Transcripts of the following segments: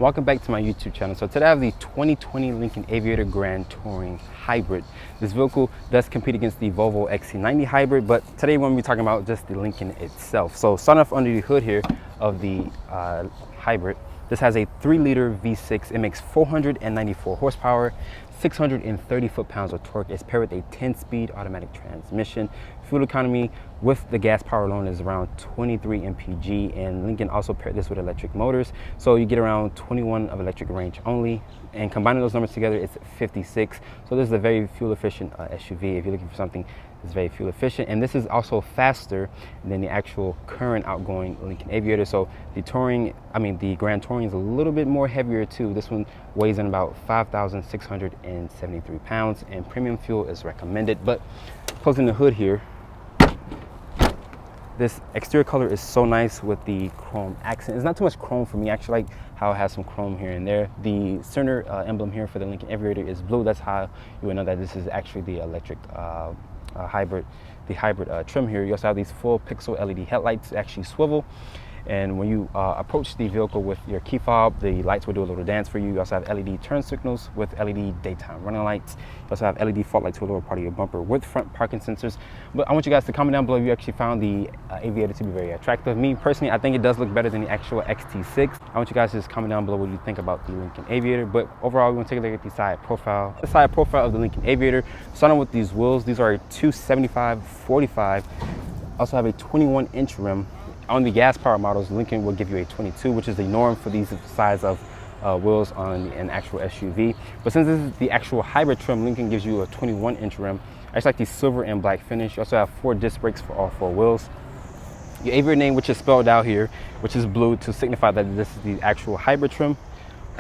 welcome back to my YouTube channel. So today I have the 2020 Lincoln Aviator Grand Touring Hybrid. This vehicle does compete against the Volvo XC90 Hybrid, but today we're going to be talking about just the Lincoln itself. So starting off under the hood here of the Hybrid, this has a 3-liter V6. It makes 494 horsepower, 630 foot-pounds of torque. It's paired with a 10-speed automatic transmission. Fuel economy with the gas power alone is around 23 mpg, and Lincoln also paired this with electric motors, so you get around 21 of electric range only, and combining those numbers together it's 56. So this is a very fuel efficient SUV if you're looking for something that's very fuel efficient. And this is also faster than the actual current outgoing Lincoln Aviator. So the Grand Touring is a little bit more heavier too. This one weighs in about 5,673 pounds, and premium fuel is recommended. But closing the hood here, this exterior color is so nice with the chrome accent. It's not too much chrome for me. I actually like how it has some chrome here and there. The center emblem here for the Lincoln Aviator is blue. That's how you would know that this is actually the electric hybrid trim here. You also have these full pixel LED headlights that actually swivel. And when you approach the vehicle with your key fob, the lights will do a little dance for you. You also have LED turn signals with LED daytime running lights. You also have LED fog lights to the lower part of your bumper with front parking sensors. But I want you guys to comment down below if you actually found the Aviator to be very attractive. Me personally, I think it does look better than the actual XT6. I want you guys to just comment down below what you think about the Lincoln Aviator. But overall, we're going to take a look at the side profile. The side profile of the Lincoln Aviator, starting with these wheels. These are a 275/45. Also have a 21-inch rim. On the gas power models, Lincoln will give you a 22, which is the norm for these size of wheels on an actual SUV. But since this is the actual hybrid trim, Lincoln gives you a 21-inch rim. I just like the silver and black finish. You also have 4 disc brakes for all 4 wheels. Your Aviator name, which is spelled out here, which is blue to signify that this is the actual hybrid trim.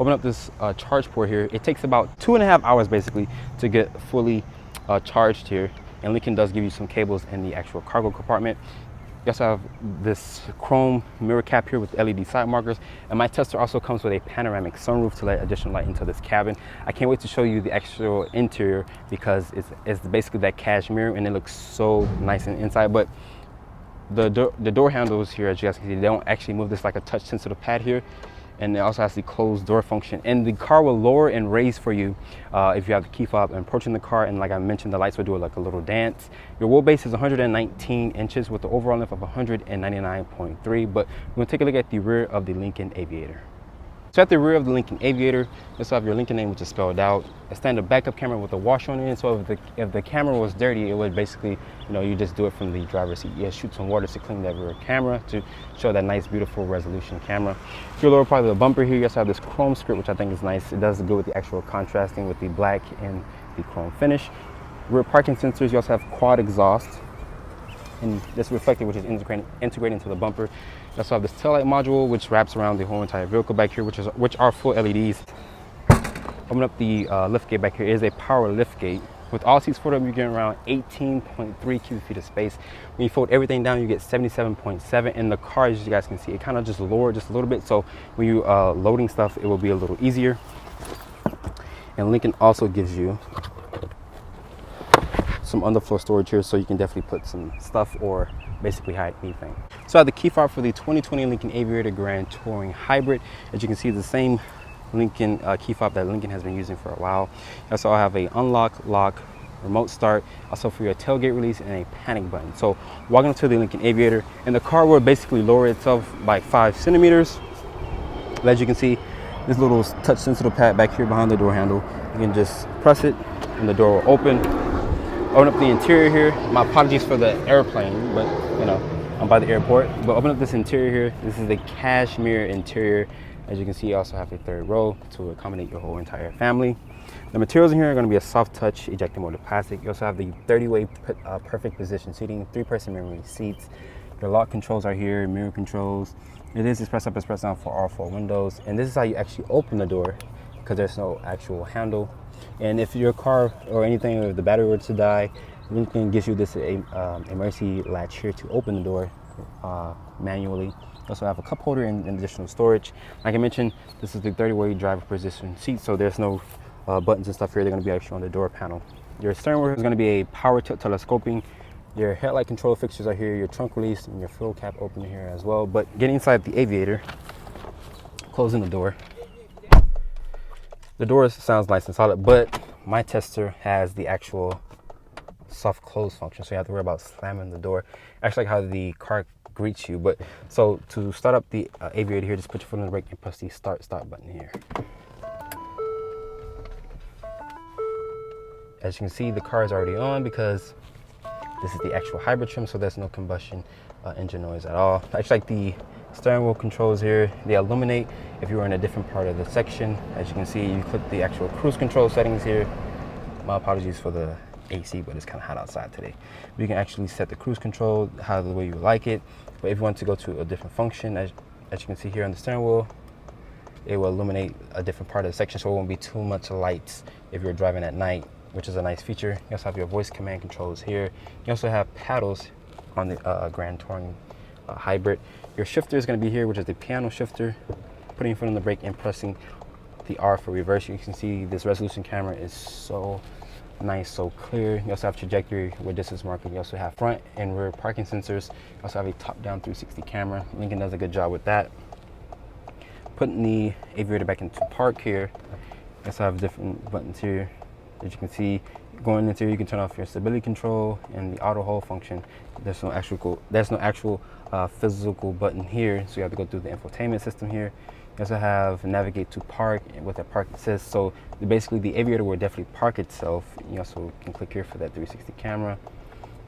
Open up this charge port here. It takes about 2.5 hours basically to get fully charged here. And Lincoln does give you some cables in the actual cargo compartment. You also have this chrome mirror cap here with LED side markers, and my Tesla also comes with a panoramic sunroof to let additional light into this cabin. I can't wait to show you the actual interior because it's basically that cashmere, and it looks so nice and inside. But the door handles here, as you guys can see, they don't actually move. This like a touch sensitive pad here, and it also has the closed door function. And the car will lower and raise for you if you have the key fob and approaching the car. And like I mentioned, the lights will do like a little dance. Your wheelbase is 119 inches with the overall length of 199.3. But we're gonna take a look at the rear of the Lincoln Aviator. So at the rear of the Lincoln Aviator, you also have your Lincoln name, which is spelled out. A standard backup camera with a wash on it. So if the camera was dirty, it would basically, you just do it from the driver's seat. You shoot some water to clean that rear camera to show that nice, beautiful resolution camera. If you're lower part of the bumper here, you also have this chrome script, which I think is nice. It does go with the actual contrasting with the black and the chrome finish. Rear parking sensors, you also have quad exhaust, and this reflector, which is integrated into the bumper. You also have this taillight module, which wraps around the whole entire vehicle back here, which are full LEDs. Open up the lift gate back here. It is a power lift gate. With all seats folded up, you're getting around 18.3 cubic feet of space. When you fold everything down, you get 77.7. In the car, as you guys can see, it kind of just lowered just a little bit. So when you loading stuff, it will be a little easier. And Lincoln also gives you some underfloor storage here, so you can definitely put some stuff or basically hide anything. So I have the key fob for the 2020 Lincoln Aviator Grand Touring Hybrid. As you can see, the same Lincoln key fob that Lincoln has been using for a while. You also have a unlock, lock, remote start, also for your tailgate release, and a panic button. So walking up to the Lincoln Aviator, and the car will basically lower itself by 5 centimeters. As you can see, this little touch sensitive pad back here behind the door handle. You can just press it and the door will open. Open up the interior here. My apologies for the airplane, but I'm by the airport. But open up this interior here. This is the cashmere interior. As you can see, you also have a 3rd row to accommodate your whole entire family. The materials in here are going to be a soft touch ejector molded plastic. You also have the 30-way perfect position seating, 3-person memory seats. Your lock controls are here, mirror controls. It is express up, express down for all 4 windows. And this is how you actually open the door, because there's no actual handle. And if your car or anything, if the battery were to die, Lincoln gives you this emergency latch here to open the door manually. You also have a cup holder and additional storage. Like I mentioned, this is the 30-way driver position seat, so there's no buttons and stuff here. They're going to be actually on the door panel. Your steering wheel is going to be a power tilt telescoping. Your headlight control fixtures are here, your trunk release, and your fuel cap opener here as well. But getting inside the Aviator, closing the door, The door sounds nice and solid, but my tester has the actual soft close function, so you have to worry about slamming the door. Actually, like how the car greets you. But so to start up the Aviator here, just put your foot on the brake and press the start button here. As you can see, the car is already on because this is the actual hybrid trim, so there's no combustion engine noise at all. Actually, like the steering wheel controls here, they illuminate if you were in a different part of the section. As you can see, you click the actual cruise control settings here. My apologies for the AC, but it's kind of hot outside today. But you can actually set the cruise control how the way you like it. But if you want to go to a different function, as you can see here on the steering wheel, it will illuminate a different part of the section, so it won't be too much lights if you're driving at night, which is a nice feature. You also have your voice command controls here. You also have paddles on the Grand Touring Hybrid. Your shifter is going to be here, which is the piano shifter. Putting your foot on the brake and pressing the R for reverse. You can see this resolution camera is so nice, so clear. You also have trajectory where distance marking. You also have front and rear parking sensors. You also have a top-down 360 camera. Lincoln does a good job with that. Putting the Aviator back into park here. You also have different buttons here. As you can see, going into here, you can turn off your stability control and the auto hold function. There's no actual physical button here, so you have to go through the infotainment system here. You also have navigate to park with that park assist. So basically, the Aviator will definitely park itself. You also can click here for that 360 camera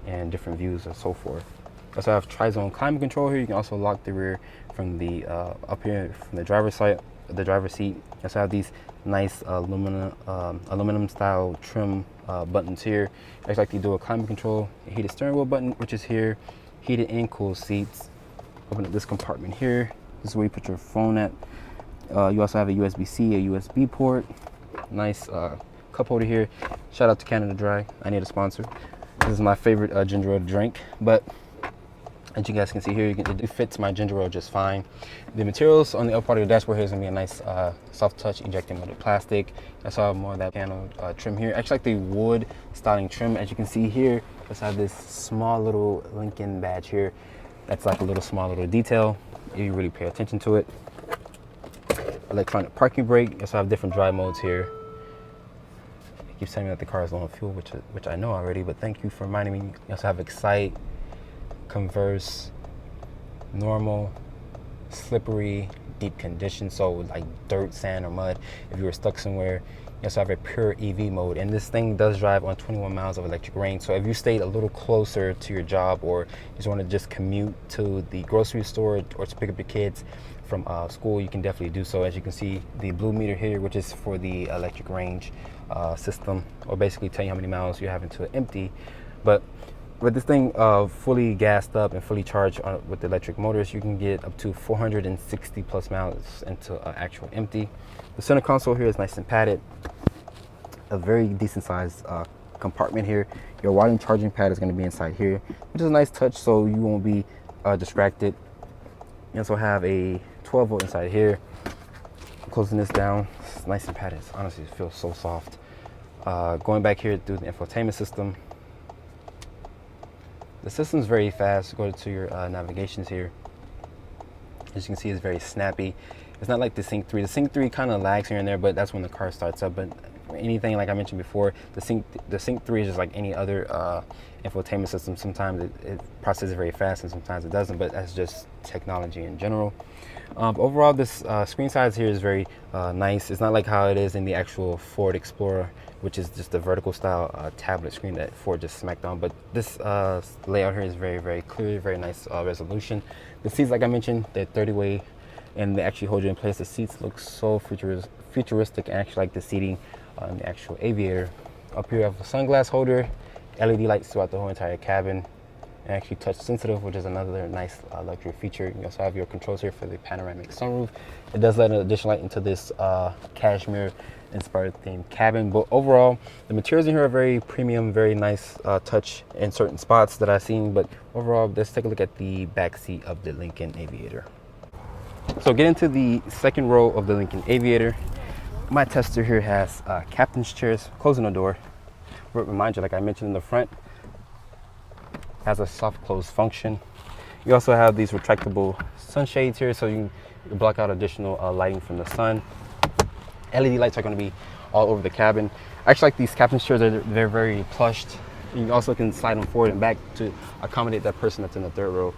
and different views and so forth. You also have tri-zone climate control here. You can also lock the rear from the up here from the driver's side, the driver's seat. You also have these nice aluminum style trim buttons here. It's like the dual climate control, heated steering wheel button, which is here, heated and cooled seats. Open up this compartment here. This is where you put your phone at. You also have a USB-C, a USB port. Nice cup holder here. Shout out to Canada Dry. I need a sponsor. This is my favorite ginger ale drink, but as you guys can see here, it fits my ginger ale just fine. The materials on the upper part of the dashboard here is gonna be a nice soft touch ejecting molded plastic. I saw more of that piano trim here. Actually, like the wood styling trim. As you can see here, let's have this small little Lincoln badge here. That's like a little small little detail if you really pay attention to it. Electronic parking brake. You also have different drive modes here. It keeps telling me that the car is low on fuel, which I know already, but thank you for reminding me. You also have Excite, Converse, normal, slippery, deep condition, so like dirt, sand, or mud if you were stuck somewhere. You also have a pure EV mode, and this thing does drive on 21 miles of electric range. So if you stayed a little closer to your job, or you just want to just commute to the grocery store or to pick up your kids from school, you can definitely do so. As you can see, the blue meter here, which is for the electric range system, or basically tell you how many miles you're having to empty. But with this thing fully gassed up and fully charged with the electric motors, you can get up to 460 plus miles into actual empty. The center console here is nice and padded. A very decent sized compartment here. Your wiring charging pad is going to be inside here, which is a nice touch, so you won't be distracted. You also have a 12 volt inside here. Closing this down, it's nice and padded. Honestly, it feels so soft. Going back here through the infotainment system. The system's very fast. Go to your navigations here. As you can see, it's very snappy. It's not like the Sync 3. The Sync 3 kind of lags here and there, but that's when the car starts up. But anything like I mentioned before, the Sync 3 is just like any other infotainment system. Sometimes it processes very fast and sometimes it doesn't, but that's just technology in general. Overall, this screen size here is very nice. It's not like how it is in the actual Ford Explorer, which is just a vertical style tablet screen that Ford just smacked on. But this layout here is very, very clear, very nice resolution. The seats, like I mentioned, they're 30-way, and they actually hold you in place. The seats look so futuristic, and actually like the seating on the actual Aviator. Up here, you have a sunglass holder, LED lights throughout the whole entire cabin, and actually touch sensitive, which is another nice luxury feature. You also have your controls here for the panoramic sunroof. It does let an additional light into this cashmere inspired themed cabin. But overall, the materials in here are very premium, very nice touch in certain spots that I've seen. But overall, let's take a look at the back seat of the Lincoln Aviator. So get into the second row of the Lincoln Aviator. My tester here has captain's chairs. Closing the door. Remind you, like I mentioned in the front, has a soft close function. You also have these retractable sunshades here, so you can block out additional lighting from the sun. LED lights are going to be all over the cabin. I actually like these captain's chairs. They're very plushed. You also can slide them forward and back to accommodate that person that's in the third row.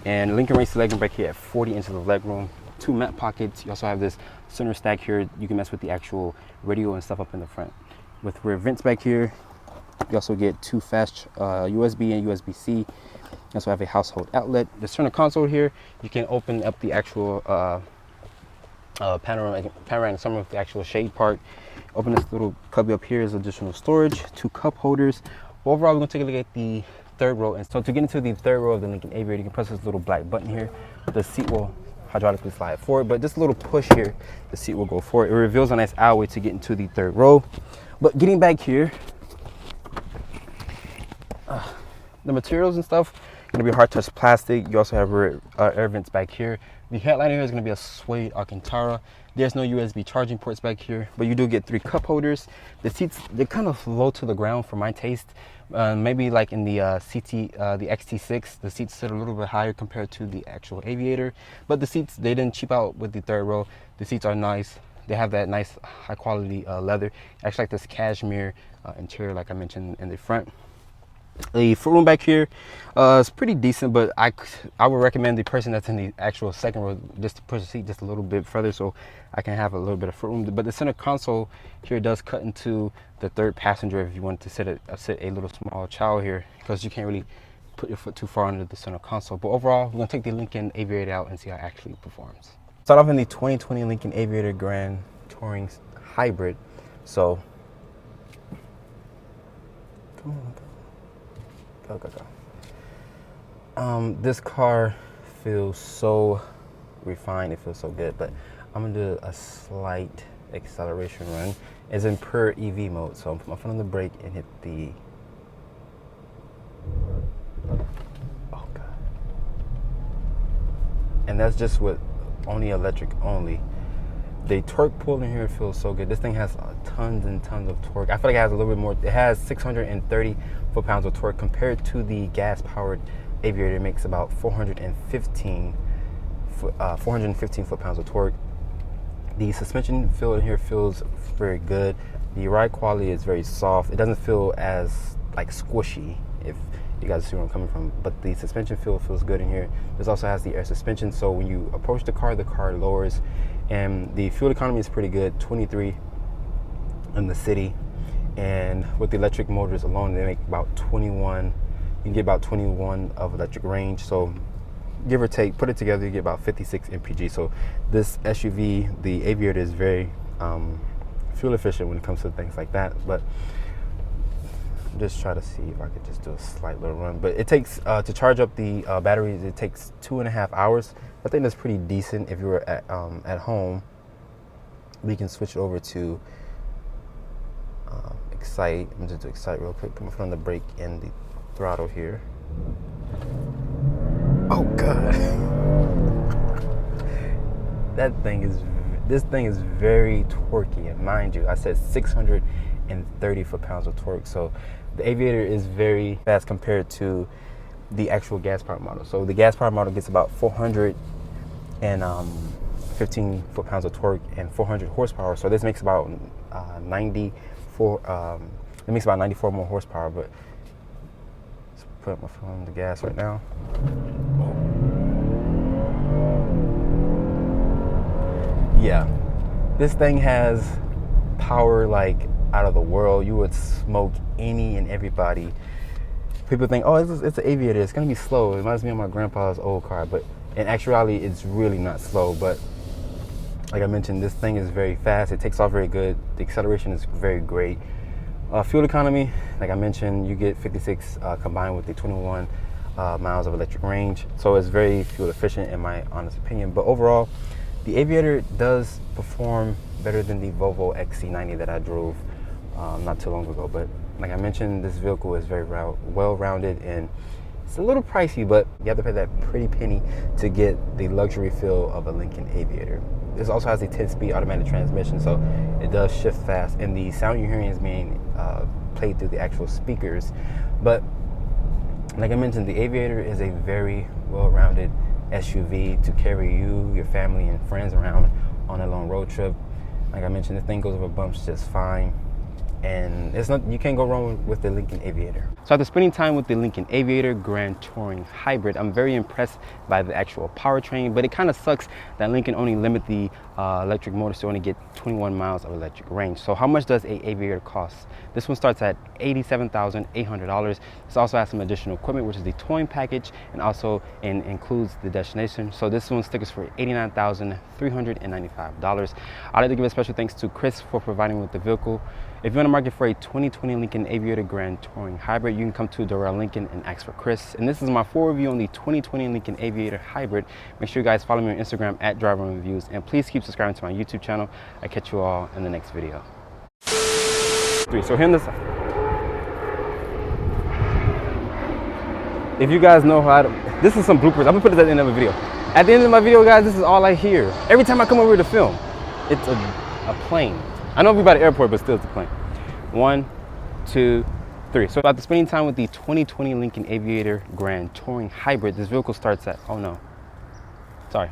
And Lincoln raised the legroom back here at 40 inches of legroom. 2 mat pockets. You also have this center stack here. You can mess with the actual radio and stuff up in the front. With rear vents back here, you also get 2 fast USB and USB-C. You also have a household outlet. The center console here, you can open up the actual panoramic sunroof with the actual shade part. Open this little cubby up here is additional storage. 2 cup holders. Overall, we're going to take a look at the third row. And so to get into the third row of the Lincoln Aviator, you can press this little black button here. The seat will hydraulically slide forward, but just a little push here, the seat will go forward. It reveals a nice aisleway to get into the third row. But getting back here, the materials and stuff going to be hard touch plastic. You also have air vents back here. The headliner here is going to be a suede Alcantara. There's no USB charging ports back here, but you do get 3 cup holders. The seats, they're kind of low to the ground for my taste. Maybe like in the the XT6, the seats sit a little bit higher compared to the actual Aviator. But the seats, they didn't cheap out with the third row. The seats are nice. They have that nice high quality leather. Actually like this cashmere interior like I mentioned in the front. The footroom back here is pretty decent, but I would recommend the person that's in the actual second row just to push the seat just a little bit further so I can have a little bit of footroom. But the center console here does cut into the third passenger if you want to sit a little small child here, because you can't really put your foot too far under the center console. But overall, we're going to take the Lincoln Aviator out and see how it actually performs. Start off in the 2020 Lincoln Aviator Grand Touring Hybrid. So, come on. This car feels so refined, it feels so good, but I'm gonna do a slight acceleration run. It's in pure EV mode, so I'm put my foot on the brake and hit the, oh god. And that's just with only electric only. The torque pull in here feels so good. This thing has tons and tons of torque. I feel like it has a little bit more. It has 630 foot-pounds of torque compared to the gas-powered Aviator. It makes about 415 foot-pounds of torque. The suspension feel in here feels very good. The ride quality is very soft. It doesn't feel as like squishy, if you guys see where I'm coming from. But the suspension feel feels good in here. This also has the air suspension, so when you approach the car lowers. And the fuel economy is pretty good, 23 in the city. And with the electric motors alone, they make about 21. You can get about 21 of electric range. So give or take, put it together, you get about 56 mpg. So this SUV, the Aviator, is very fuel efficient when it comes to things like that. But just try to see if I could just do a slight little run. But it takes, to charge up the batteries, it takes 2.5 hours. I think that's pretty decent if you were at home. We can switch over to Excite. I'm just do Excite real quick. Put my foot on the brake and the throttle here. Oh god. This thing is very torquey, and mind you, I said 630 foot-pounds of torque. So the Aviator is very fast compared to the actual gas-powered model. So the gas-powered model gets about 415 foot-pounds of torque and 400 horsepower. So this makes about 94. It makes about 94 more horsepower. But let's put my foot on the gas right now. Yeah, this thing has power like out of the world. You would smoke any and everybody. People think, oh, it's an Aviator, it's gonna be slow. It reminds me of my grandpa's old car, but in actuality, it's really not slow. But like I mentioned, this thing is very fast. It takes off very good. The acceleration is very great. Fuel economy, like I mentioned, you get 56 combined with the 21 miles of electric range. So it's very fuel efficient in my honest opinion. But overall, the Aviator does perform better than the Volvo XC90 that I drove not too long ago. But like I mentioned, this vehicle is very well-rounded, and it's a little pricey, but you have to pay that pretty penny to get the luxury feel of a Lincoln Aviator. This also has a 10-speed automatic transmission, so it does shift fast, and the sound you're hearing is being played through the actual speakers. But like I mentioned, the Aviator is a very well-rounded SUV to carry you, your family, and friends around on a long road trip. Like I mentioned, the thing goes over bumps just fine. And it's not, you can't go wrong with the Lincoln Aviator. So after spending time with the Lincoln Aviator Grand Touring Hybrid, I'm very impressed by the actual powertrain, but it kind of sucks that Lincoln only limit the electric motors to only get 21 miles of electric range. So how much does a Aviator cost? This one starts at $87,800. This also has some additional equipment, which is the towing package, and also includes the destination. So this one stickers for $89,395. I'd like to give a special thanks to Chris for providing me with the vehicle. If you're on the market for a 2020 Lincoln Aviator Grand Touring Hybrid, you can come to Doral Lincoln and ask for Chris. And this is my full review on the 2020 Lincoln Aviator Hybrid. Make sure you guys follow me on Instagram at Driver Reviews, and please keep subscribing to my YouTube channel. I'll catch you all in the next video. So here on this, if you guys know how to, this is some bloopers. I'm gonna put this at the end of the video. At the end of my video, guys, this is all I hear. Every time I come over to film, it's a plane. I know we're by the airport, but still it's a plane. 1, 2, 3. So after spending time with the 2020 Lincoln Aviator Grand Touring Hybrid, this vehicle starts at, oh no, sorry.